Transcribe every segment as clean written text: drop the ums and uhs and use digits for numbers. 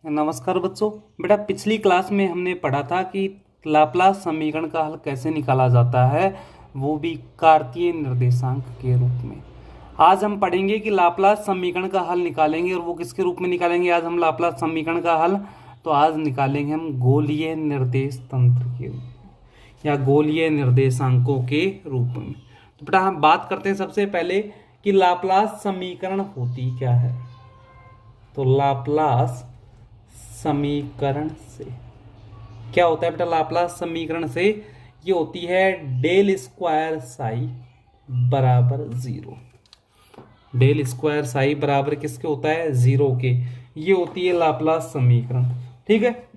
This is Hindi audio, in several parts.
नमस्कार बच्चों। बेटा पिछली क्लास में हमने पढ़ा था कि लाप्लास समीकरण का हल कैसे निकाला जाता है, वो भी कार्तीय निर्देशांक के रूप में। आज हम पढ़ेंगे कि लाप्लास समीकरण का हल निकालेंगे और वो किसके रूप में निकालेंगे। आज हम लाप्लास समीकरण का हल तो आज निकालेंगे हम गोलीय निर्देश तंत्र के रूप में या गोलीय निर्देशांकों के रूप में। तो बेटा हम बात करते हैं सबसे पहले कि लाप्लास समीकरण होती क्या है। तो लाप्लास समीकरण से क्या होता है बेटा। लाप्लास समीकरण से ये होती है डेल स्क्वायर साई बराबर 0। डेल स्क्वायर साई बराबर किसके होता है, 0 के। ये होती है लाप्लास समीकरण। ठीक है,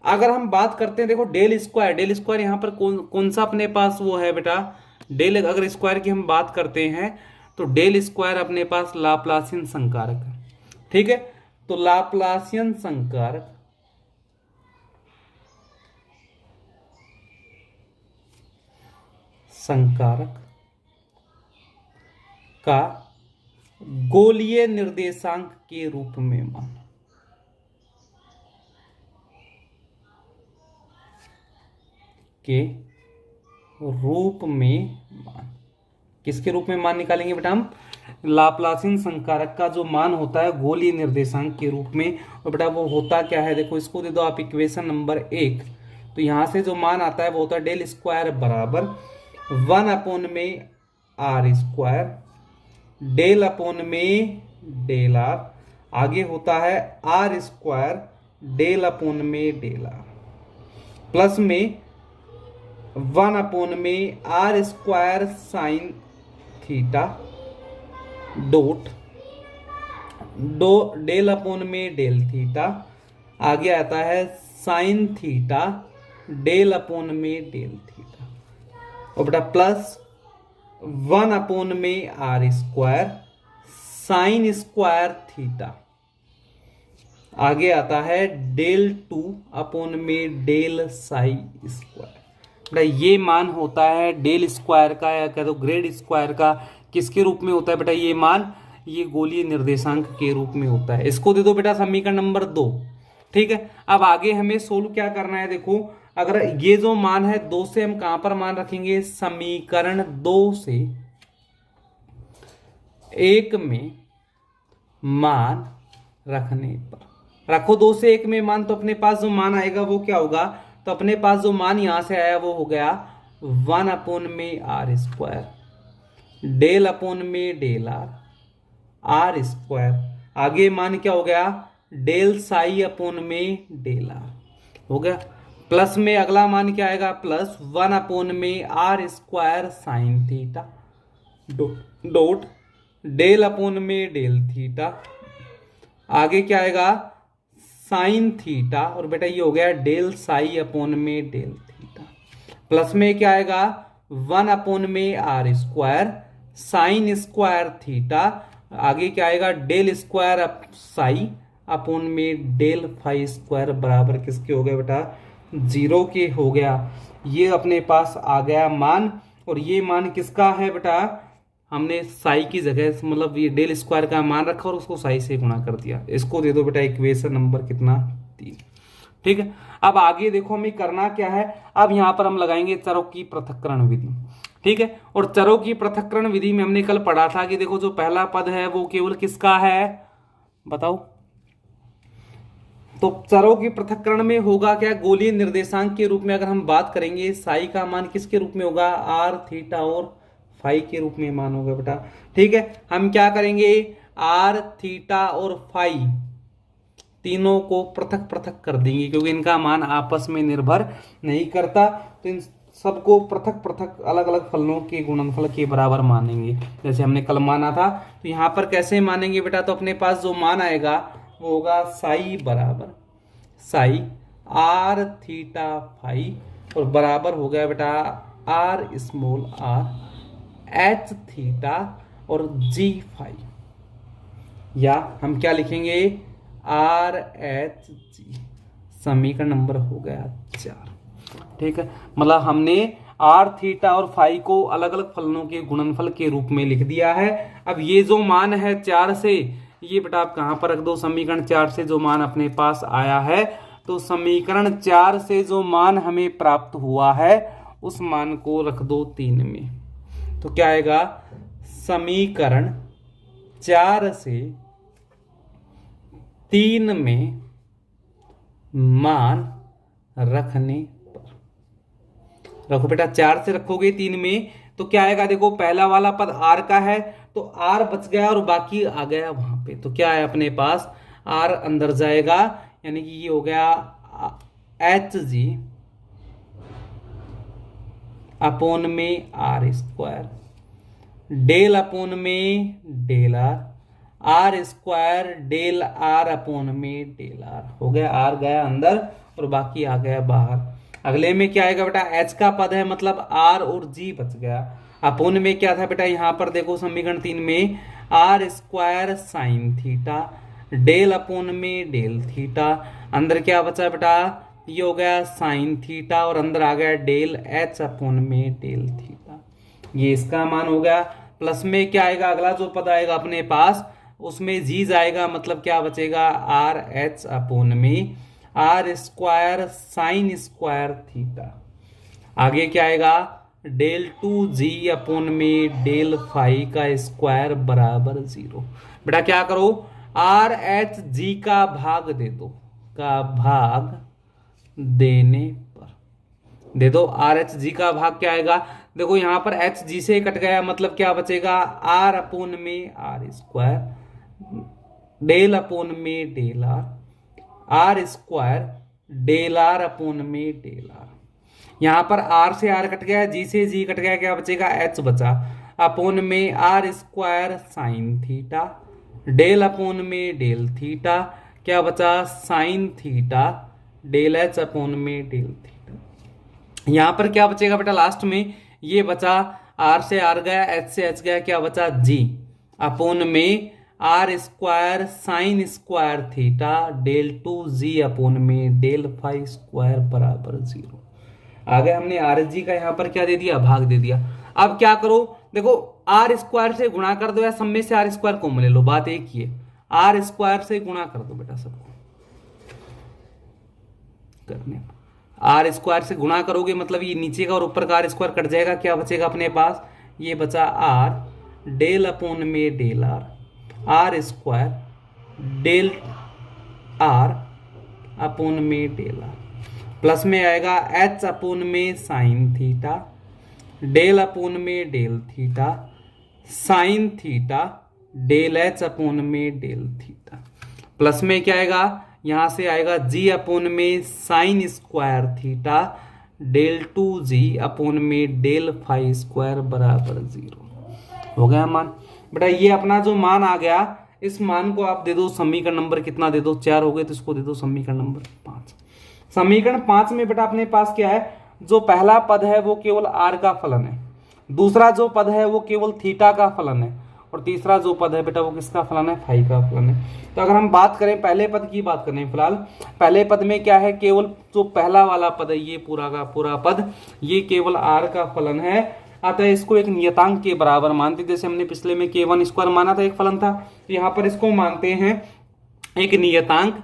अगर हम बात करते हैं, देखो डेल स्क्वायर यहाँ पर कौन सा अपने पास वो है बेटा। डेल अगर स्क्वायर की हम बात करते हैं तो डेल स्क्वायर अपने पास लाप्लासियन संकारक है। ठीक है, तो लाप्लासियन संकारक का गोलीय निर्देशांक के रूप में मान किसके रूप में मान निकालेंगे बेटा हम। लाप्लासियन संकारक का जो मान होता है गोलीय निर्देशांक के रूप में। और बेटा वो होता क्या है, देखो इसको दे दो आप इक्वेशन नंबर 1। तो यहां से जो मान आता है वो होता है डेल स्क्वायर बराबर 1/r², डेल अपॉन में डेल आर, आगे होता है r², डेल अपॉन में डेल आर, प्लस में 1/r² sine theta dot del upon में डेल थीटा, आगे आता है साइन थीटा डेल अपॉन में डेल थीटा, और बेटा plus 1/r² sign square theta, आगे आता है डेल 2/में डेल साई स्क्वायर। बेटा ये मान होता है डेल स्क्वायर का या कह दो ग्रेड स्क्वायर का। किसके रूप में होता है बेटा ये मान, ये गोलीय निर्देशांक के रूप में होता है। इसको दे दो बेटा समीकरण नंबर 2। ठीक है, अब आगे हमें सोल्व क्या करना है। देखो अगर ये जो मान है 2 से हम कहां पर मान रखेंगे, समीकरण 2 से 1 में मान रखने पर रखो 2 से 1 में मान, तो अपने पास जो मान आएगा वो क्या होगा। तो अपने पास जो मान यहां से आया वो हो गया 1/r², डेल अपॉन में डेल r², आगे मान क्या हो गया डेल साई अपॉन में डेल आर हो गया, प्लस में अगला मान क्या आएगा plus 1/r² sine theta dot del upon में डेल थीटा, आगे क्या आएगा साइन थीटा, और बेटा ये हो गया डेल साई अपॉन में डेल थीटा, प्लस में क्या आएगा 1/r² साइन स्क्वायर थीटा, आगे क्या आएगा डेल स्क्वायर साई अपॉन में डेल फाई स्क्वायर बराबर किसके हो गया बेटा 0 के हो गया। ये अपने पास आ गया मान, और ये मान किसका है बेटा, हमने साई की जगह मतलब ये डेल स्क्वायर का मान रखा और उसको साई से गुणा कर दिया। इसको दे दो बेटा इक्वेशन नंबर कितना 3। ठीक है, अब आगे देखो हमें करना क्या है। अब यहां पर हम लगाएंगे चरों की पृथक्करण विधि। ठीक है, और चरों की पृथक्करण विधि में हमने कल पढ़ा था कि देखो जो पहला पद है वो केवल किसका है बताओ। तो चरों की पृथक्करण में होगा क्या, गोलीय निर्देशांक के रूप में अगर हम बात करेंगे साई का मान किसके रूप में होगा, आर थीटा और फाई के रूप में मान होगा बेटा। ठीक है, हम क्या करेंगे आर थीटा और फाई तीनों को पृथक पृथक कर देंगे, क्योंकि इनका मान आपस में निर्भर नहीं करता। तो इन सबको पृथक पृथक अलग अलग फलनों के गुणनफल के बराबर मानेंगे, जैसे हमने कल माना था। तो यहां पर कैसे मानेंगे बेटा, तो अपने पास जो मान आएगा वो होगा साई बराबर साई आर थीटा फाई, और बराबर हो गया बेटा r small r h theta और जी फाई, या हम क्या लिखेंगे आर एच जी। समीकरण नंबर हो गया 4। ठीक है, मतलब हमने आर थीटा और फाई को अलग अलग फलनों के गुणनफल के रूप में लिख दिया है। अब ये जो मान है 4 से ये बेटा आप कहाँ पर रख दो, समीकरण 4 से जो मान अपने पास आया है, तो समीकरण 4 से जो मान हमें प्राप्त हुआ है उस मान को रख दो 3 में। तो क्या आएगा, समीकरण 4 से 3 में मान रखने पर, रखो बेटा 4 से रखोगे 3 में तो क्या आएगा, देखो पहला वाला पद r का है तो r बच गया और बाकी आ गया वहां पे, तो क्या है अपने पास r अंदर जाएगा, यानी कि ये हो गया एच जी अपोन में आर स्क्वायर, डेल अपोन में del r square del r upon में डेल आर, हो गया आर गया अंदर और बाकी आ गया बाहर। अगले में क्या आएगा बेटा, एच का पद है मतलब आर और जी बच गया। अपोन में क्या था बेटा, यहाँ पर देखो समीकरण 3 में r square sine theta del upon में डेल थीटा, अंदर क्या बचा बेटा, ये हो गया साइन थीटा और अंदर आ गया डेल एच अपोन में डेल थीटा, ये इसका मान हो गया। प्लस में क्या आएगा, अगला जो पद आएगा अपने पास उसमें जी जाएगा, मतलब क्या बचेगा आर एच अपोन में r square sine square theta, आगे क्या आएगा डेल 2g अपोन में डेल फाई का स्क्वायर बराबर 0। बेटा क्या करो, आर एच जी का भाग दे दो, का भाग देने पर दे दो, आर एच जी का भाग क्या आएगा, देखो यहां पर एच जी से कट गया मतलब क्या बचेगा आर अपोन में आर स्क्वायर डेल अपोन में del r square del r upon में डेल आर, यहां पर आर से आर कट गया, जी से जी कट गया, क्या बचेगा एच बचा अपोन में r square sine theta del upon में डेल थीटा, क्या बचा sine theta del h upon में डेल थीटा। यहां पर क्या बचेगा बेटा लास्ट में, ये बचा आर से आर गया, एच से एच गया, क्या बचा जी अपोन में r square sine square theta del 2g upon में डेल फाई स्क्वायर बराबर 0। आगे हमने आर जी का यहां पर क्या दे दिया, भाग दे दिया। अब क्या करो, देखो आर स्क्वायर से गुणा कर दो या सब में से आर स्क्वायर कॉमन ले लो, बात एक ही है, आर स्क्वायर से गुणा कर दो बेटा सबको, करने आर स्क्वायर से गुणा करोगे मतलब ये नीचे का और ऊपर का आर स्क्वायर कट जाएगा, क्या बचेगा अपने पास, ये बचा आर डेल अपोन में del r square del r upon में डेल आर, प्लस में आएगा एच अपोन में साइन थीटा डेल अपोन में del theta sine theta del h upon में डेल थीटा, प्लस में क्या आएगा, यहां से आएगा जी अपोन में sine square theta del 2g upon में डेल फाई स्क्वायर बराबर 0। हो गया मान बेटा, ये अपना जो मान आ गया, इस मान को आप दे दो समीकरण नंबर कितना दे दो, 4 हो गए तो इसको दे दो समीकरण नंबर 5। समीकरण 5 में बेटा अपने पास क्या है, जो पहला पद है वो केवल r का फलन है, दूसरा जो पद है वो केवल थीटा का फलन है, और तीसरा जो पद है बेटा वो किसका फलन है, फाई का फलन है। तो अगर हम बात करें पहले पद की बात करें फिलहाल, पहले पद में क्या है, केवल जो पहला वाला पद है ये पूरा का पूरा पद ये केवल r का फलन है, अतः इसको एक नियतांक के बराबर मानते, जैसे हमने पिछले में k1 स्क्वायर माना था एक फलन था, तो यहाँ पर इसको मानते हैं एक नियतांक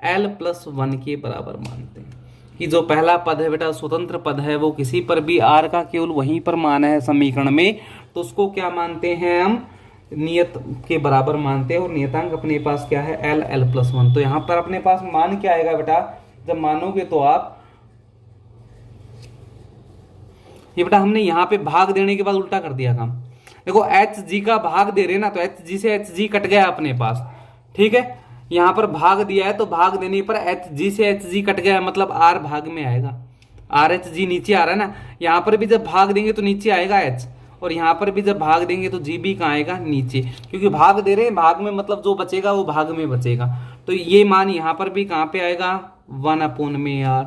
l प्लस 1 के बराबर मानते हैं कि जो पहला पद है बेटा स्वतंत्र पद है, वो किसी पर भी r का केवल वहीं पर मान है समीकरण में, तो उसको क्या मानते हैं हम, नियत के बराबर मानते हैं, और नियतांक अपने पास क्या है l प्लस 1। तो यहाँ पर अपने पास मान क्या आएगा बेटा, जब मानोगे तो आप ये बेटा हमने यहाँ पे भाग देने के बाद उल्टा कर दिया काम, देखो एच जी का भाग दे रहे ना, तो एच जी से एच जी कट गया अपने पास, ठीक है, यहाँ पर भाग दिया है तो भाग देने पर एच जी से एच जी कट गया, मतलब आर भाग में आएगा, आर एच जी नीचे आ रहा है ना, यहाँ पर भी जब भाग देंगे तो नीचे आएगा एच, और यहाँ पर भी जब भाग देंगे तो जी भी कहाँ आएगा, नीचे, क्योंकि भाग दे रहे हैं, भाग में मतलब जो बचेगा वो भाग में बचेगा, तो ये मान यहाँ पर भी कहाँ पे आएगा 1 अपोन में आर,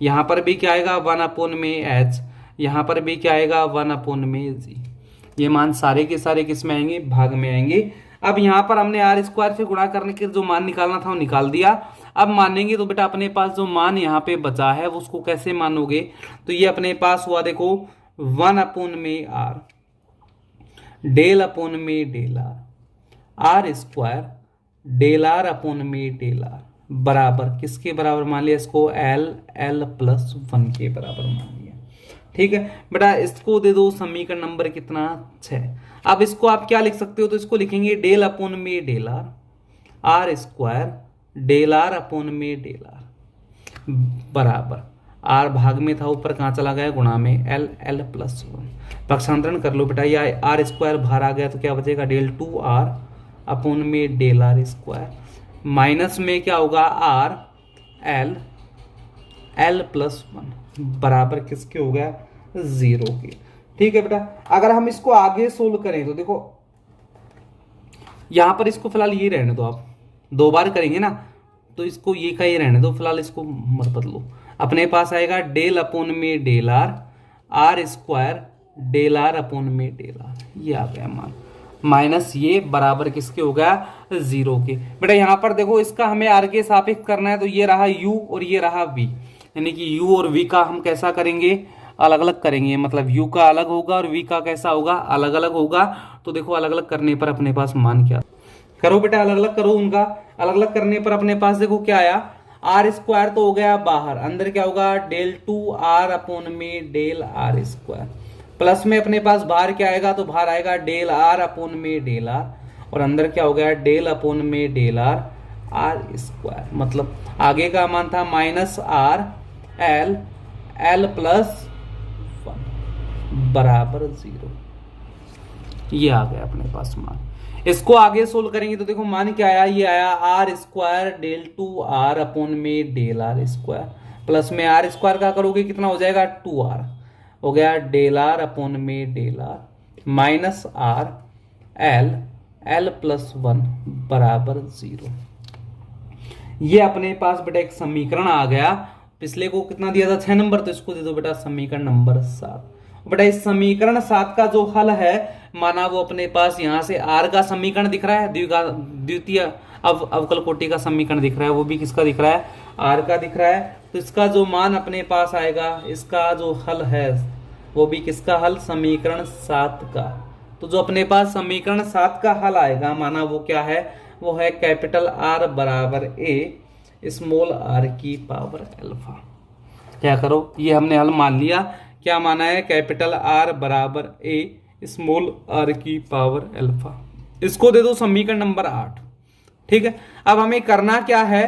यहाँ पर भी क्या आएगा 1 अपोन में एच, यहाँ पर भी क्या आएगा 1 अपोन में जी, ये मान सारे के सारे किस में आएंगे, भाग में आएंगे। अब यहाँ पर हमने आर स्क्वायर से गुणा करने के जो मान निकालना था वो निकाल दिया, अब मानेंगे तो बेटा अपने पास जो मान यहाँ पे बचा है वो उसको कैसे मानोगे, तो ये अपने पास हुआ देखो 1 अपोन में आर डेल अपोन में del r r square del r upon में डेल आर बराबर किसके बराबर मान लिया इसको, एल प्लस 1 के बराबर मान लिया। ठीक है बेटा, इसको दे दो समीकरण नंबर कितना 6। अब इसको आप क्या लिख सकते हो, तो इसको लिखेंगे डेल अपॉन में del r square del r upon में डेल आर बराबर आर भाग में था ऊपर कहाँ चला गया, गुणा में एल प्लस 1। पक्षांतरण कर लो बेटा, या आर स्क्वायर बाहर आ गया तो क्या बचेगा, डेल 2r अपॉन में डेल आर स्क्वायर माइनस में क्या होगा आर एल प्लस 1 बराबर किसके हो गया, 0 के। ठीक है बेटा, अगर हम इसको आगे सोल्व करें तो देखो यहां पर इसको फिलहाल ये रहने दो, आप 2 बार करेंगे ना तो इसको ये का ही रहने दो, फिलहाल इसको मत बदलो। अपने पास आएगा डेल अपॉन में del r square del r upon में डेल आर, ये आ गया मान माइनस ये बराबर किसके हो गया, 0 के। बेटा यहाँ पर देखो इसका हमें आर के सापेक्ष करना है, तो ये रहा u और ये रहा v, यानी कि u और v का हम कैसा करेंगे, अलग अलग करेंगे। मतलब u का अलग होगा और v का कैसा होगा, अलग अलग होगा। तो देखो अलग अलग करने पर अपने पास मान क्या, करो बेटा अलग अलग करो उनका। अलग अलग करने पर अपने पास देखो क्या आया, आर स्क्वायर तो हो गया बाहर, अंदर क्या होगा डेल 2r अपॉन में डेल आर स्क्वायर, प्लस में अपने पास बाहर क्या आएगा, तो बाहर आएगा डेल आर अपॉन में डेल आर, और अंदर क्या हो गया डेल अपॉन में डेल आर स्क्वायर। मतलब आगे का मान था माइनस आर एल प्लस 1 बराबर 0, ये आ गया अपने पास मान। इसको आगे सोल्व करेंगे तो देखो मान क्या आया, ये आया r square del 2r upon में डेल आर स्क्वायर, प्लस में आर स्क्वायर का करोगे कितना हो जाएगा 2r, हो गया डेल आर अपॉन में del r minus r l plus 1 बराबर 0। ये अपने पास बेटा एक समीकरण आ गया। पिछले को कितना दिया था 6 नंबर, तो इसको दे दो बेटा समीकरण नंबर 7। बेटा इस समीकरण 7 का जो हल है माना वो अपने पास यहां से आर का समीकरण दिख रहा है, द्वितीय अवकल कोटि का समीकरण दिख रहा है, वो भी किसका दिख रहा है, आर का दिख रहा है। तो इसका जो मान अपने पास आएगा, इसका जो हल है वो भी किसका हल, समीकरण 7 का। तो जो अपने पास समीकरण 7 का हल आएगा माना वो क्या है, वो है कैपिटल आर बराबर ए स्मॉल आर की पावर अल्फा। क्या करो, ये हमने हल मान लिया, क्या माना है, कैपिटल आर बराबर ए स्मॉल आर की पावर अल्फा। इसको दे दो समीकरण नंबर 8। ठीक है, अब हमें करना क्या है,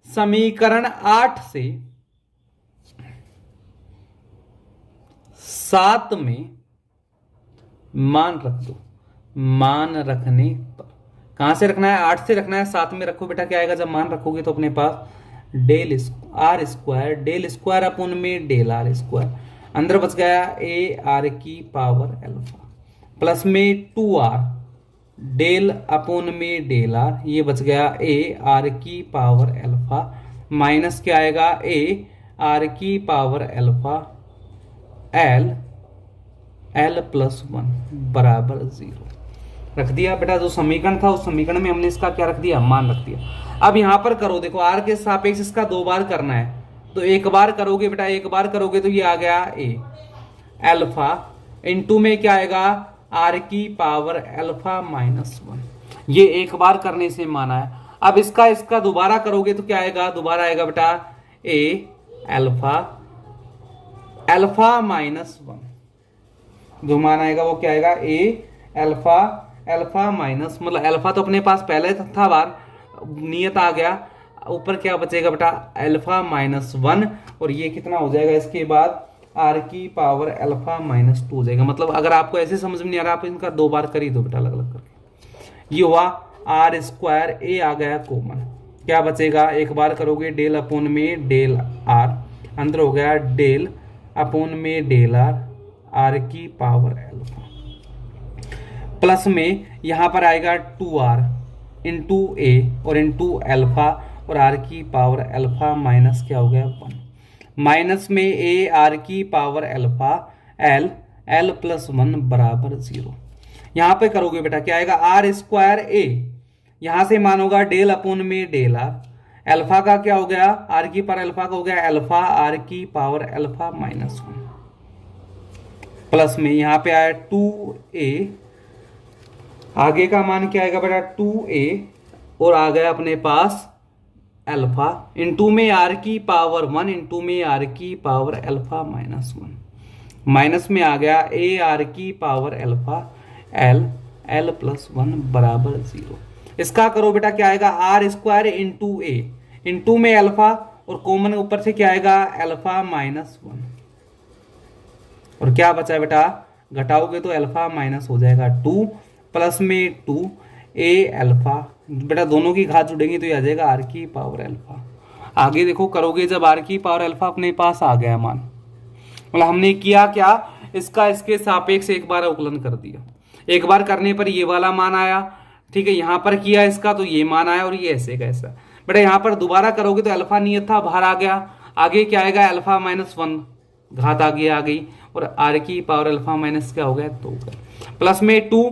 समीकरण 8 से 7 में मान रख दो। मान रखने पर कहां से रखना है, 8 से रखना है, 7 में रखो बेटा। क्या आएगा जब मान रखोगे तो अपने पास del r square del square upon में डेल आर स्क्वायर, अंदर बच गया ए आर की पावर अल्फा, प्लस में 2r डेल अपोन में डेल आर, ये बच गया ए आर की पावर अल्फा, माइनस क्या आएगा ए आर की पावर अल्फा एल प्लस 1 बराबर 0 रख दिया बेटा। जो समीकरण था उस समीकरण में हमने इसका क्या रख दिया, मान रख दिया। अब यहां पर करो, देखो आर के सापेक्ष इसका 2 बार करना है, तो एक बार करोगे बेटा, एक बार करोगे तो ये आ गया ए अल्फा इनटू में क्या आएगा आर की पावर अल्फा माइनस 1, ये एक बार करने से माना है। अब इसका दोबारा करोगे तो क्या आएगा, दोबारा आएगा बेटा ए अल्फा माइनस 1, जो मान आएगा वो क्या आएगा ए अल्फा माइनस, मतलब अल्फा तो अपने पास पहले था बार, नियत आ गया, ऊपर क्या बचेगा बेटा अल्फा माइनस 1, और ये कितना हो जाएगा इसके बाद आर की पावर अल्फा माइनस 2 हो जाएगा। मतलब अगर आपको ऐसे समझ में नहीं आ रहा, आप इनका 2 बार कर ही दो बेटा अलग अलग करके। ये हुआ आर स्क्वायर, ए आ गया कॉमन, क्या बचेगा, एक बार करोगे डेल अपोन में डेल आर, अंदर हो गया डेल अपोन में डेल आर की पावर अल्फा, प्लस में यहां पर आएगा 2r इंटू ए और इंटू अल्फा और आर की पावर अल्फा माइनस क्या हो गया 1, माइनस में ए आर की पावर अल्फा एल प्लस 1 बराबर 0। यहां पे करोगे बेटा क्या आएगा आर स्क्वायर ए, यहां से मान होगा डेल अपोन में डेल आर, अल्फा का क्या हो गया आर की पावर अल्फा का हो गया अल्फा आर की पावर अल्फा माइनस 1, प्लस में यहां पे आया 2a आगे का मान क्या आएगा बेटा 2a और आ गया अपने पास अल्फा, इंटू में आर की पावर 1 इंटू में आर की पावर अल्फा माइनस 1, माइनस में आ गया ए आर की पावर अल्फा एल प्लस 1 बराबर 0। इसका करो बेटा क्या आएगा r square into a, into में अल्फा और कॉमन ऊपर से क्या आएगा अल्फा माइनस 1, और क्या बचा है बेटा घटाओगे तो अल्फा माइनस हो जाएगा 2 प्लस में 2 ए अल्फा, बेटा दोनों की घात जुड़ेंगी तो ये आ जाएगा आर की पावर अल्फा। आगे देखो करोगे जब आर की पावर अल्फा अपने पास आ गया मान, मतलब हमने किया क्या इसका इसके सापेक्ष एक बार अवकलन कर दिया, एक बार करने पर ये वाला मान आया, ठीक है, यहां पर किया इसका तो ये मान आया और ये ऐसे का ऐसा। बेटा यहां पर दोबारा करोगे तो अल्फा नियत था बाहर आ गया, आगे क्या आएगा अल्फा माइनस 1 घात आगे आ गई और आर की पावर अल्फा माइनस क्या हो गया 2 प्लस में 2,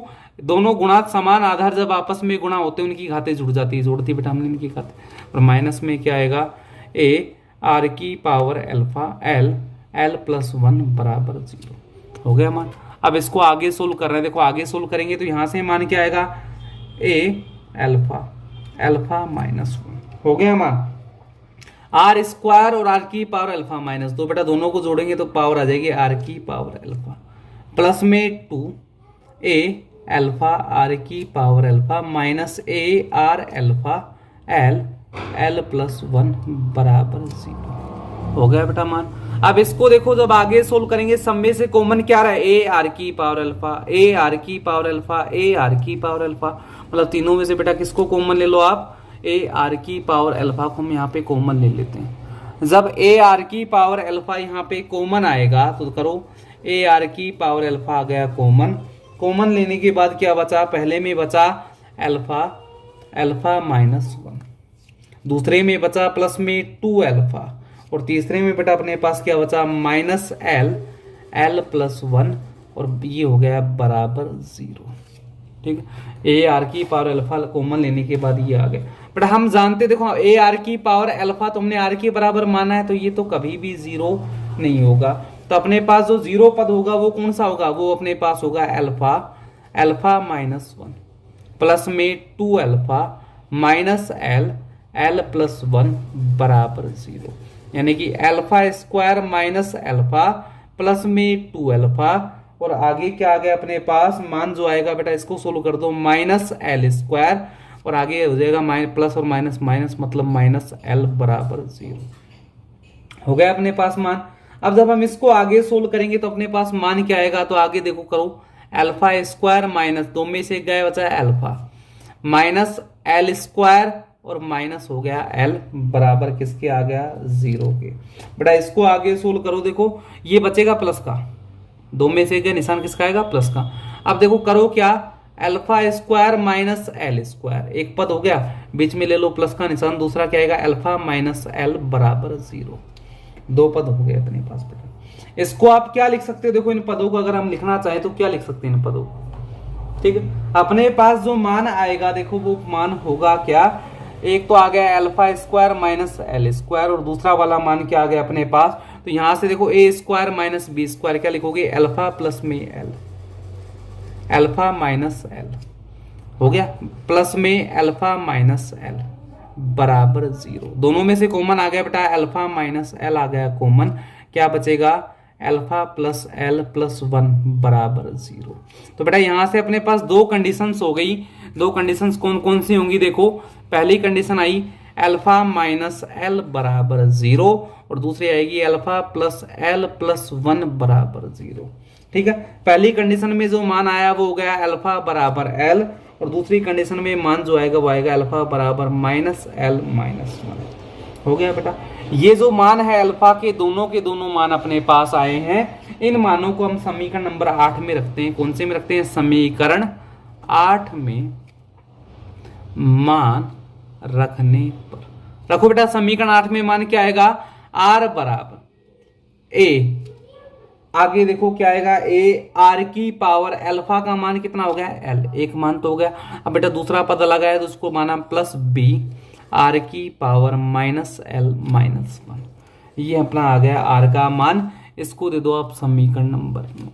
दोनों गुणात समान आधार जब आपस में गुणा होते हैं उनकी घातें जुड़ जाती है, जोड़ती बेटा हमने इनकी घातें, और माइनस में क्या आएगा ए आर की पावर अल्फा एल प्लस 1 बराबर 0 हो गया मान। अब इसको आगे सोल्व कर रहे हैं, देखो आगे सोल्व करेंगे तो यहां से मान क्या आएगा ए अल्फा माइनस 1 हो गया मान, आर स्क्वायर और आर की पावर अल्फा माइनस 2, बेटा दोनों को जोड़ेंगे तो पावर आ जाएगी आर की पावर अल्फा प्लस में 2 ए अल्फा आर की power alpha minus A R alpha l plus 1 बराबर 0 हो गया बेटा मान। अब इसको देखो जब आगे सोल्व करेंगे सब में से कॉमन क्या रहा है ए आर की पावर अल्फा ए आर की पावर अल्फा ए आर की पावर अल्फा, मतलब तीनों में से बेटा किसको कॉमन ले लो आप ए आर की पावर अल्फा को हम यहाँ पे कॉमन ले लेते हैं। जब ए आर की पावर अल्फा यहाँ पे कॉमन आएगा तो करो ए आर की पावर अल्फा आ गया कॉमन, कॉमन लेने के बाद क्या बचा पहले में बचा अल्फा माइनस 1, दूसरे में बचा प्लस में 2 अल्फा और तीसरे में बेटा अपने पास क्या बचा माइनस एल प्लस 1 और ये हो गया बराबर 0, ठीक है। ए आर की पावर अल्फा कॉमन लेने के बाद ये आ गया बेटा, हम जानते देखो ए आर की पावर अल्फा तो हमने आर के बराबर माना है तो ये तो कभी भी 0 नहीं होगा, तो अपने पास जो 0 पद होगा वो कौन सा होगा, वो अपने पास होगा अल्फा माइनस 1 प्लस में 2 अल्फा माइनस एल प्लस 1 बराबर 0, यानी कि alpha square minus alpha plus में 2 अल्फा और आगे क्या आ गया अपने पास मान जो आएगा बेटा इसको सोल्व कर दो माइनस एल स्क्वायर और आगे हो जाएगा प्लस और माइनस माइनस मतलब माइनस एल बराबर 0 हो गया अपने पास मान। अब जब हम इसको आगे सोल्व करेंगे तो अपने पास मान क्या आएगा, तो आगे देखो करो अल्फा स्क्वायर माइनस 2 में से गया बचा है अल्फा माइनस एल स्क्वायर और माइनस हो गया एल बराबर किसके आ गया 0 के। बेटा इसको आगे सोल्व करो, देखो ये बचेगा प्लस का, 2 में से गया निशान किसका आएगा प्लस का। अब देखो करो क्या alpha square minus L square, एक पद हो गया बीच में ले लो प्लस का निशान, दूसरा क्या आएगा अल्फा माइनस एल बराबर 0, 2 पद हो गए अपने पास बेटा। इसको आप क्या लिख सकते हो, देखो इन पदों को अगर हम लिखना चाहें तो क्या लिख सकते हैं इन पदों को, ठीक है। अपने पास जो मान आएगा देखो वो मान होगा क्या, एक तो आ गया alpha square minus L square और दूसरा वाला मान क्या आ गया अपने पास, तो यहां से देखो ए स्क्वायर माइनस बी स्क्वायर क्या लिखोगे अल्फा प्लस में एल अल्फा माइनस एल हो गया प्लस में अल्फा माइनस एल बराबर 0, दोनों में से कॉमन आ गया बेटा अल्फा माइनस एल आ गया कॉमन, क्या बचेगा अल्फा प्लस एल प्लस 1 बराबर 0। तो बेटा यहां से अपने पास 2 कंडीशंस हो गई, 2 कंडीशंस कौन कौन सी होंगी, देखो पहली कंडीशन आई अल्फा माइनस एल बराबर 0 और दूसरी आएगी अल्फा प्लस एल प्लस 1 बराबर 0, ठीक है। पहली कंडीशन में जो मान आया वो हो गया अल्फा बराबर एल और दूसरी कंडीशन में मान जो आएगा वो आएगा अल्फा बराबर माइनस एल माइनस 1 हो गया बेटा। ये जो मान है अल्फा के दोनों मान अपने पास आए हैं, इन मानों को हम समीकरण नंबर 8 में रखते हैं। कौन से में रखते हैं, समीकरण 8 में मान रखने पर रखो बेटा। समीकरण 8 में मान क्या आएगा, आर बराबर ए, आगे देखो क्या आएगा ए आर की पावर अल्फा का मान कितना हो गया एल, एक मान तो हो गया। अब बेटा दूसरा पद लगा है तो उसको माना प्लस बी आर की पावर माइनस एल माइनस 1, ये अपना आ गया आर का मान, इसको दे दो आप समीकरण नंबर 9।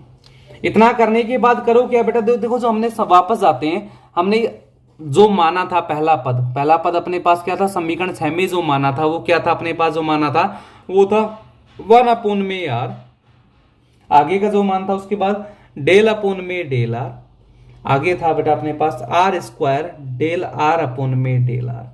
इतना करने के बाद करो क्या बेटा, देखो जो हमने वापस जाते हैं हमने जो माना था पहला पद अपने पास क्या था, समीकरण 6 में जो माना था वो क्या था, अपने पास जो माना था वो था 1/r। आगे का जो मान था उसके बाद del/r। आगे था बेटा अपने पास r² del r/r।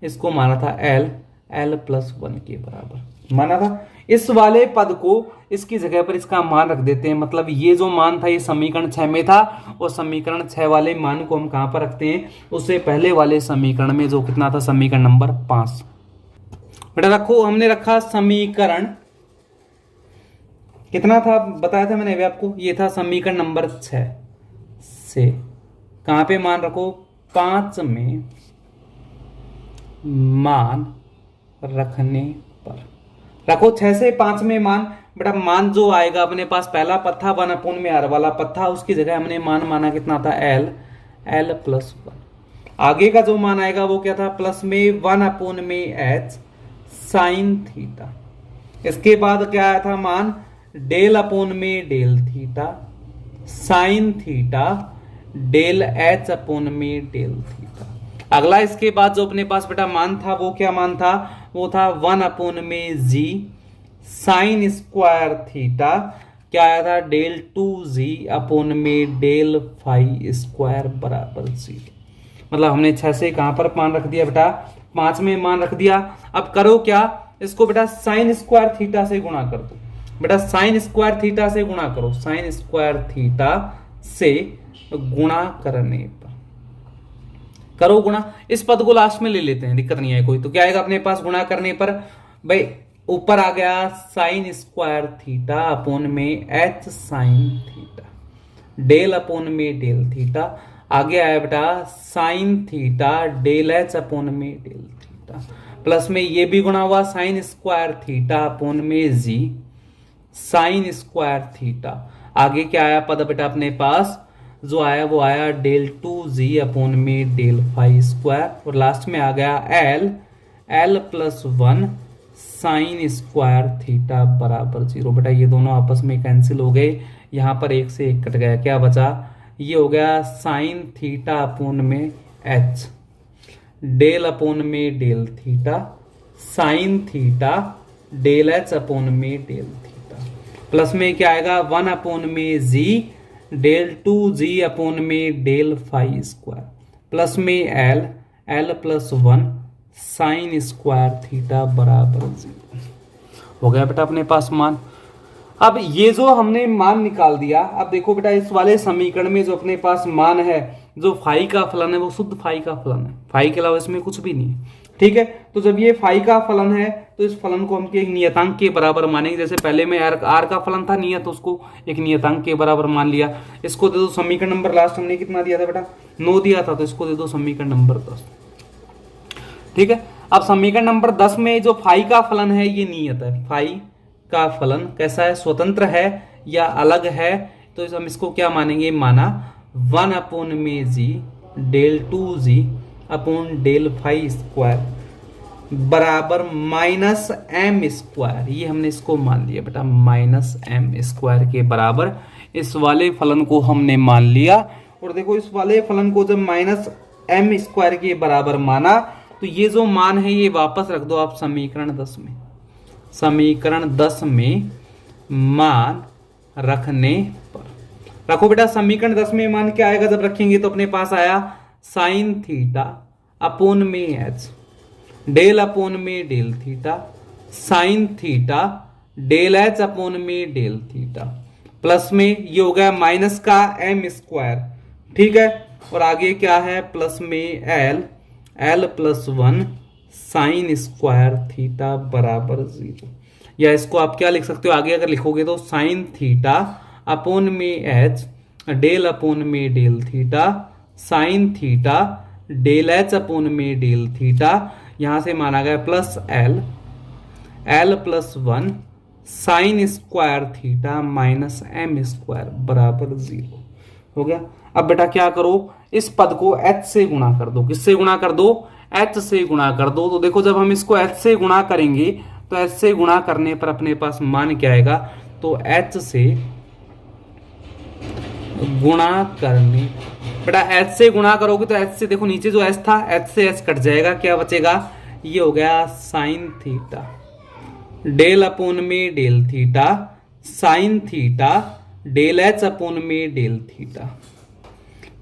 इसको माना था l+1 के बराबर माना था। इस वाले पद को इसकी जगह पर इसका मान रख देते हैं, मतलब ये जो मान था ये समीकरण 6 में था, और समीकरण 6 वाले मान को हम कहां पर रखते हैं, उससे पहले वाले समीकरण में, जो कितना था, समीकरण नंबर 5। बेटा रखो, हमने रखा समीकरण कितना था बताया था मैंने अभी आपको, ये था समीकरण नंबर 6 से कहां पे मान रखो, 5 में मान रखने पर रखो। 6 से 5 में मान, बेटा मान जो आएगा अपने पास, पहला पद था 1/r वाला पद था, उसकी जगह हमने मान माना कितना था, l+1। आगे का जो मान आएगा वो क्या था, प्लस में 1/h sin थीटा। इसके बाद क्या आया था मान, del/del sin theta del theta. अगला इसके बाद जो अपने पास बेटा मान था वो क्या मान था, वो था 1/g sin² थीटा। क्या आया था, del2g/del⁵² बराबर 0। मतलब हमने 6 से कहां पर मान रख दिया बेटा, 5 में मान रख दिया। अब करो क्या, इसको बेटा sin² थीटा से गुणा कर दो। बेटा sin² थीटा से गुणा करो, sin² थीटा से गुणा करने पर करो गुणा। इस पद को लास्ट में ले लेते हैं, दिक्कत नहीं है कोई। तो क्या आएगा अपने पास गुणा करने पर, भाई ऊपर आ गया sin² थीटा अपोन में h sin theta, del theta. आगे आया बेटा sin थीटा del⁻h में del थीटा, प्लस में ये भी गुणा हुआ sin² थीटा अपोन में g sin² थीटा। आगे क्या आया पद बेटा अपने पास, जो आया वो आया del2g/में del⁵², और लास्ट में आ गया l+1 sin² थीटा बराबर 0। बेटा ये दोनों आपस में कैंसिल हो गए, यहां पर एक से एक कट गया, क्या बचा, ये हो गया sin थीटा अपोन में h del में del theta sin theta del⁻h में del थीटा, प्लस में क्या आएगा 1/g del2g में del⁵², प्लस में l+1 sin² थीटा बराबर 0 हो गया बेटा अपने पास मान। अब ये जो हमने मान निकाल दिया, अब देखो बेटा इस वाले समीकरण में जो अपने पास मान है, जो फाई का फलन है वो शुद्ध फाई का फलन है, फाई के अलावा इसमें कुछ भी नहीं है। ठीक है, तो जब ये फाई का फलन है तो इस फलन को हम एक नियतांक के बराबर मानेंगे। जैसे पहले में आर का फलन था नियत, तो उसको एक नियतांक के बराबर मान लिया। इसको दे दो समीकरण नंबर, लास्ट हमने कितना दिया था बेटा, 9 दिया था, तो इसको दे दो समीकरण नंबर 10। ठीक है, अब समीकरण नंबर 10 में जो फाई का फलन है ये नियत है। फाई का फलन कैसा है, स्वतंत्र है या अलग है, तो हम इसको क्या मानेंगे, माना 1/g del2g del⁵² बराबर -m²। ये हमने इसको मान लिया बेटा, -m² के बराबर इस वाले फलन को हमने मान लिया। और देखो इस वाले फलन को जब -m² के बराबर माना, तो ये जो मान है ये वापस रख दो आप समीकरण 10 में। समीकरण 10 में मान रखने पर रखो बेटा, समीकरण 10 में मान क्या आएगा जब रखेंगे, तो अपने पास आया sin थीटा अपोन में h del में del theta sin theta del⁻h में del थीटा, प्लस में ये हो गया माइनस का m²। ठीक है, और आगे क्या है, प्लस में l+1 sin² थीटा बराबर 0। या इसको आप क्या लिख सकते हो, आगे अगर लिखोगे तो sin थीटा अपोन में h del में del theta sin theta del⁻h में del थीटा, यहां से माना गया plus l+1 sin² theta -m² बराबर 0 हो गया। अब बेटा क्या करो, इस पद को h से गुणा कर दो। किससे गुणा कर दो, h से गुणा कर दो। तो देखो जब हम इसको h से गुणा करेंगे तो h से गुणा करने पर अपने पास मान क्या आएगा, तो h से गुणा करने बेटा h से गुणा करोगे तो h से देखो नीचे जो h था h से h कट जाएगा, क्या बचेगा, ये हो गया साइन थीटा, डेल अपोन में del theta sine theta del h upon में डेल थीटा,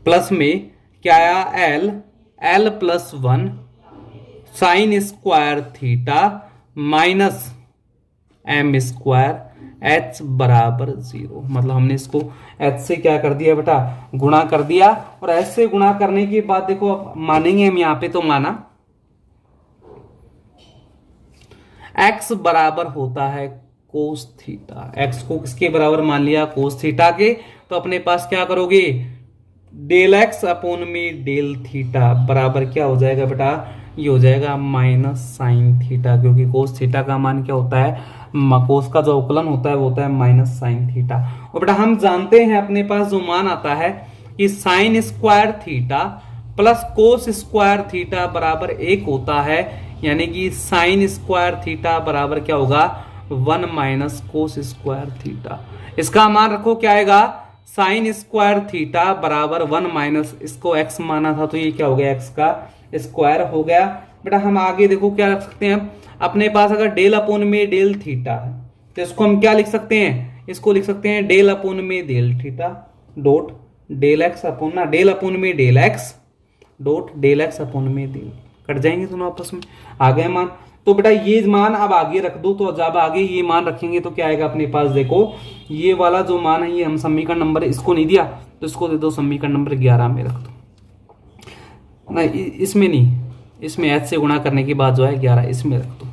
प्लस में क्या आया l plus 1 sine square theta minus m square h बराबर 0। मतलब हमने इसको h से क्या कर दिया बेटा, गुणा कर दिया। और h से गुणा करने के बाद देखो अब मानेंगे हम यहाँ पे, तो माना x बराबर होता है कोस थीटा, x को किसके बराबर मान लिया, कोस थीटा के। तो अपने पास क्या करोगे, डेल x अपोन में डेल थीटा बराबर क्या हो जाएगा बेटा, ये हो जाएगा माइनस साइन थीटा, क्योंकि कोस थीटा का मान क्या होता है, कोस का जो अवकलन होता है वो होता है माइनस साइन थीटा। और बेटा हम जानते हैं अपने पास जो मान आता है कि sign square theta plus cos square theta बराबर 1 होता है, यानी कि साइन स्क्वायर थीटा बराबर क्या होगा, 1 माइनस कोस स्क्वायर थीटा। इसका मान रखो क्या आएगा, साइन स्क्वायर थीटा बराबर 1 माइनस, इसको x माना था तो ये क्या हो गया, x का स्क्वायर हो गया। बेटा हम आगे देखो क्या रख सकते हैं, अपने पास अगर डेल अपोन में डेल थीटा है तो इसको हम क्या लिख सकते हैं, इसको लिख सकते हैं डेल अपोन में del theta dot del x upon ना डेल अपोन में del x dot del x upon में डेल, कट जाएंगे दोनों आपस में, आ गए मान। तो बेटा ये मान अब आगे रख दो, तो जब आगे ये मान रखेंगे तो क्या आएगा अपने पास, देखो ये वाला जो मान है ये हम समीकरण नंबर, इसको नहीं दिया तो इसको दे दो समीकरण नंबर 11 में रख दो, नहीं इसमें नहीं, इसमें h से गुणा करने के बाद जो है 11 इसमें रख दो,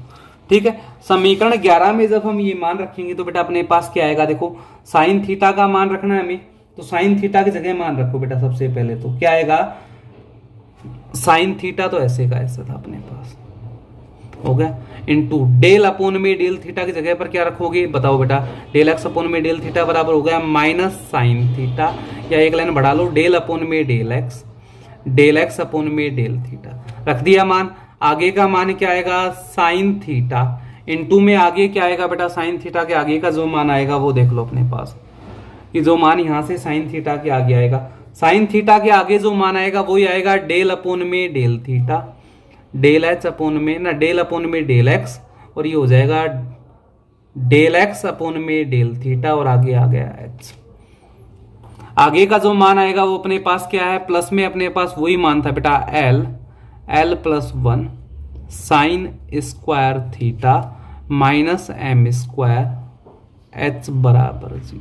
ठीक है। समीकरण 11 में जब हम ये मान रखेंगे तो बेटा अपने पास क्या आएगा, देखो साइन थीटा का मान रखना है हमें, तो साइन थीटा की जगह मान रखो बेटा, सबसे पहले तो क्या आएगा, साइन थीटा तो ऐसे का ऐसा था अपने पास, हो गया, इनटू डेल अपोन में डेल थीटा की जगह पर क्या रखोगे बताओ बेटा, डेल एक्स अपोन में डेल थीटा बराबर हो गया माइनस साइन थीटा, या एक लाइन बढ़ा लो, डेल अपोन में डेल एक्स अपोन में डेल थीटा, रख दिया मान। आगे का मान क्या आएगा, साइन थीटा, इनटू में आगे क्या आएगा बेटा, साइन थीटा के आगे का जो मान आएगा वो देख लो अपने पास, कि जो मान यहां से साइन थीटा के आगे आएगा, साइन थीटा के आगे जो मान आएगा वही आएगा डेल अपोन में del theta, del h upon में ना डेल अपोन में डेल एक्स, और ये हो जाएगा डेल एक्स अपोन में डेल थीटा, और आगे आ गया एच। आगे का जो मान आएगा वो अपने पास क्या है, प्लस में अपने पास वही मान था बेटा, l plus 1 sine square theta minus m square h बराबर 0।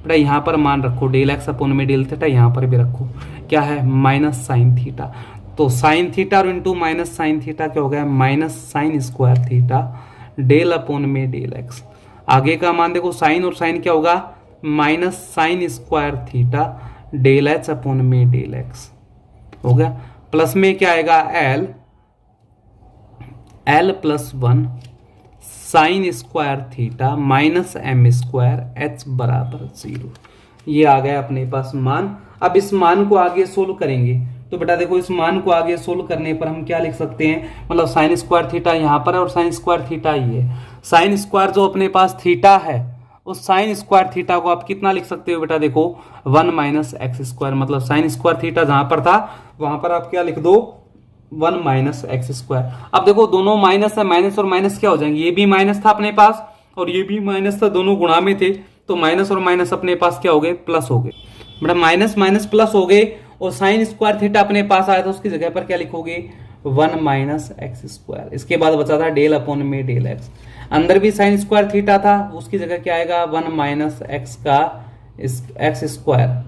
बेटा यहाँ पर मान रखो डेल एक्स अपोन में डेल थीटा, यहाँ पर भी रखो क्या है, माइनस साइन थीटा, तो साइन थीटा और इंटू माइनस साइन थीटा क्या हो गया, minus sine square theta del upon में डेल एक्स। आगे का मान देखो साइन और साइन क्या होगा, minus sine square theta del h upon में डेल एक्स, हो गया। प्लस में क्या आएगा, l plus 1 sine square theta minus m square h बराबर 0। ये आ गया अपने पास मान। अब इस मान को आगे सोल्व करेंगे तो बेटा देखो इस मान को आगे सोल्व करने पर हम क्या लिख सकते हैं, मतलब साइन स्क्वायर थीटा यहाँ पर है और साइन स्क्वायर थीटा ही है। साइन स्क्वायर जो अपने पास थीटा है उस साइन स्क्वायर थीटा को आप कितना लिख सकते हो बेटा, देखो 1 माइनस एक्स स्क्वायर, मतलब साइन स्क्वायर थीटा जहां पर था वहां पर आप क्या लिख दो, 1 माइनस एक्स स्क्वायर। अब देखो दोनों माइनस है, माइनस और माइनस क्या हो जाएंगे, ये भी माइनस था अपने पास और ये भी माइनस था, दोनों गुणा में थे, तो माइनस और माइनस अपने पास क्या हो गए, प्लस हो गए। बेटा माइनस माइनस प्लस हो गए और साइन स्क्वायर थीटा अपने पास आया था, उसकी जगह पर क्या लिखोगे, 1 माइनस एक्स स्क्वायर। इसके बाद बचा था डेल अपोन में डेल एक्स, अंदर भी साइन स्क्वायर थीटा था, उसकी जगह क्या आएगा, 1 माइनस एक्स का एक्स स्क्वायर।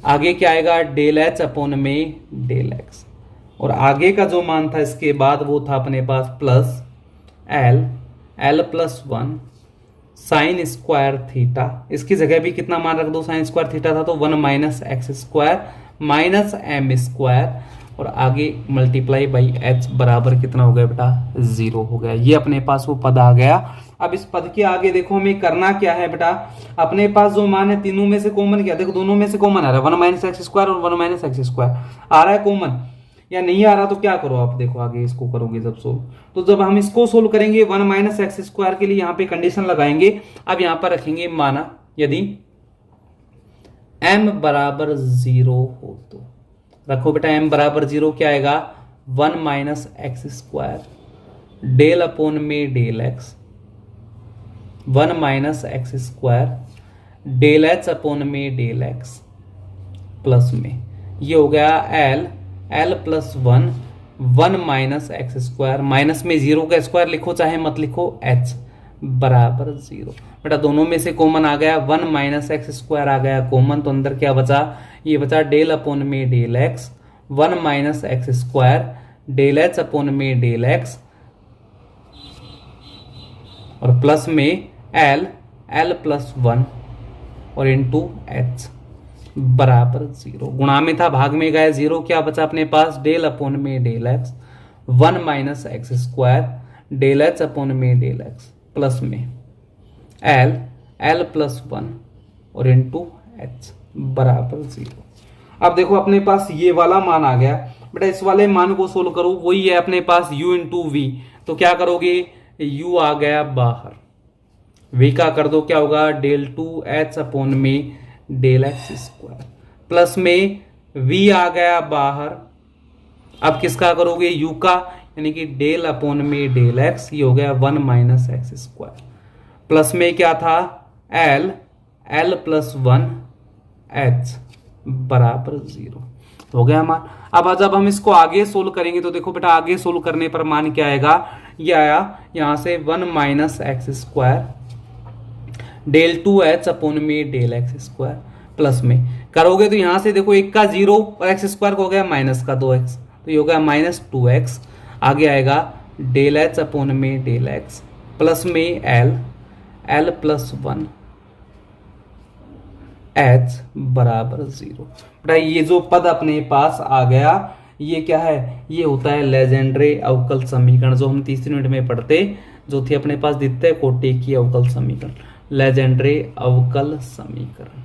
आगे क्या आएगा, डेल एच अपोन में डेल एक्स, और आगे का जो मान था इसके बाद वो था अपने पास plus l plus 1 sine square theta. इसकी जगह भी कितना मान रख दो, साइन स्क्वायर थीटा था तो 1 minus x square minus m square, और आगे मल्टीप्लाई बाई एच बराबर कितना हो गया बेटा, 0 हो गया। ये अपने पास वो पद आ गया। अब इस पद के आगे देखो हमें करना क्या है बेटा, अपने पास जो मान है तीनों में से कॉमन क्या, देखो दोनों में से कॉमन आ रहा है, 1 माइनस एक्स स्क्वायर और 1 माइनस एक्स स्क्वायर आ रहा है कॉमन, या नहीं आ रहा तो क्या करो आप, देखो आगे इसको करोगे जब सोल्व, तो जब हम इसको सोल्व करेंगे 1 माइनस एक्स स्क्वायर के लिए यहाँ पे कंडीशन लगाएंगे। अब यहाँ पर रखेंगे माना यदि m बराबर 0 हो तो, रखो बेटा m बराबर 0, क्या आएगा 1 minus x square del upon में del x, 1 minus x square del h upon में डेल एक्स प्लस में ये हो गया l plus 1 minus x square, minus में 0 का स्क्वायर लिखो चाहे मत लिखो, एच बराबर 0। बेटा दोनों में से कॉमन आ गया, 1 माइनस एक्स स्क्वायर आ गया कॉमन, तो अंदर क्या बचा, ये बचा डेल अपॉन में del x, 1 minus x square del h upon में डेल एक्स और प्लस में एल प्लस 1 और इंटू एच बराबर 0। गुणा में था, भाग में गया 0, क्या बचा अपने पास, डेल अपॉन में del x, 1 minus x square del h upon में डेल एक्स प्लस में एल प्लस 1 और इंटू एच बराबर 0। अब देखो अपने पास ये वाला मान आ गया बेटा, इस वाले मान को सोल्व करो, वही है अपने पास u इंटू वी, तो क्या करोगे, u आ गया बाहर, v का कर दो, क्या होगा डेल 2h अपॉन में डेल एक्स स्क्वायर प्लस में v आ गया बाहर, अब किसका करोगे u का, यानी कि डेल अपॉन में डेल एक्स, ये हो गया 1 माइनस एक्स स्क्वायर प्लस में क्या था एल प्लस 1 एच बराबर 0 हो गया मान। अब जब हम इसको आगे सोल्व करेंगे तो देखो बेटा आगे सोल्व करने पर मान क्या आएगा, ये आया यहां से 1 minus x square del 2h upon में डेल एक्स स्क्वायर प्लस में करोगे तो यहां से देखो एक का 0 और एक्स स्क्वायर को हो गया माइनस का 2x, तो ये हो गया माइनस 2x, आगे आएगा डेल एच अपॉन में डेल एक्स प्लस में एल प्लस 1 एच बराबर 0। बेटा ये जो पद अपने पास आ गया ये क्या है, ये होता है लेजेंड्रे अवकल समीकरण, जो हम तीसरी यूनिट में पढ़ते, जो थी अपने पास द्वितीय कोटि की अवकल समीकरण, लेजेंड्रे अवकल समीकरण।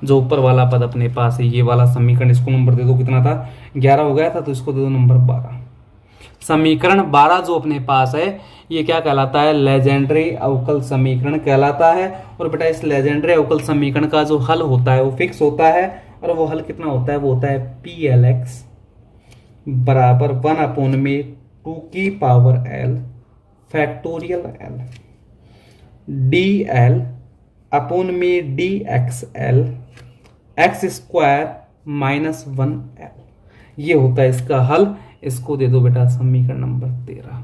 जो ऊपर वाला पद अपने पास है ये वाला समीकरण, इसको नंबर दे दो, कितना था 11 हो गया था, तो इसको दे दो नंबर 12। समीकरण 12 जो अपने पास है ये क्या कहलाता है, लेजेंड्रे अवकल समीकरण कहलाता है। और बेटा इस लेजेंड्रे अवकल समीकरण का जो हल होता है वो फिक्स होता है, और वो हल कितना होता है, वो होता है PLX बराबर 1 अपॉन में 2 की power L factorial L DL upon में DXL x square minus 1L, ये होता है इसका हल। इसको दे दो बेटा समीकरण नंबर 13।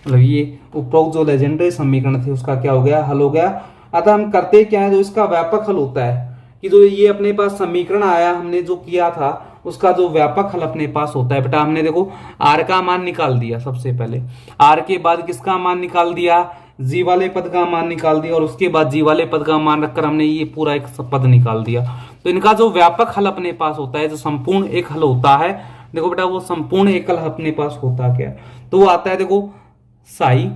मतलब ये उपरोक्त जो लेजेंडरी समीकरण थे उसका क्या हो गया, हल हो गया। अतः हम करते क्या है, जो इसका व्यापक हल होता है कि जो ये अपने पास समीकरण आया हमने जो किया था उसका जो व्यापक हल अपने पास होता है। बेटा हमने देखो आर का मान निकाल दिया, सबसे पहले आर के बाद किसका मान निकाल दिया, जी वाले पद का मान निकाल दिया, और उसके बाद जी वाले पद का मान रखकर हमने ये पूरा एक पद निकाल दिया। तो इनका जो व्यापक हल अपने पास होता है, जो संपूर्ण एक हल होता है, देखो बेटा वो संपूर्ण एक हल अपने पास होता क्या है, तो वो आता है देखो साई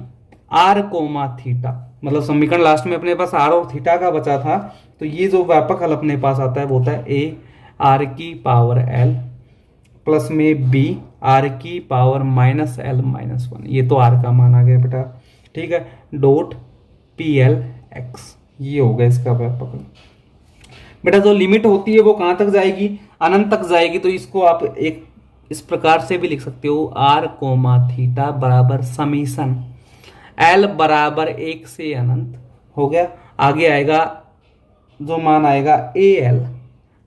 आर कोमा थीटा, मतलब समीकरण लास्ट में अपने पास आर और थीटा का बचा था, तो ये जो व्यापक हल अपने पास आता है वो होता है ए आर की पावर एल प्लस में बी आर की पावर माइनस एल माइनस 1, ये तो आर का मान आ गया बेटा, ठीक है, डॉट PLX, ये हो गया इसका व्यापक हल। बेटा जो लिमिट होती है वो कहां तक जाएगी, अनंत तक जाएगी, तो इसको आप एक इस प्रकार से भी लिख सकते हो, आर कोमा थीटा बराबर समीशन एल बराबर 1 से अनंत हो गया। आगे आएगा जो मान आएगा AL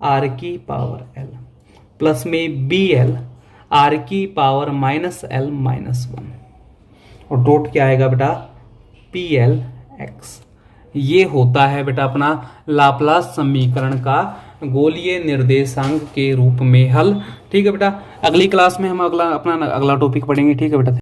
आर की पावर एल प्लस में BL आर की पावर माइनस एल माइनस 1, और डॉट क्या आएगा बेटा PLX। ये होता है बेटा अपना लाप्लास समीकरण का गोलीय निर्देशांक के रूप में हल। ठीक है बेटा, अगली क्लास में हम अगला टॉपिक पढ़ेंगे। ठीक है बेटा।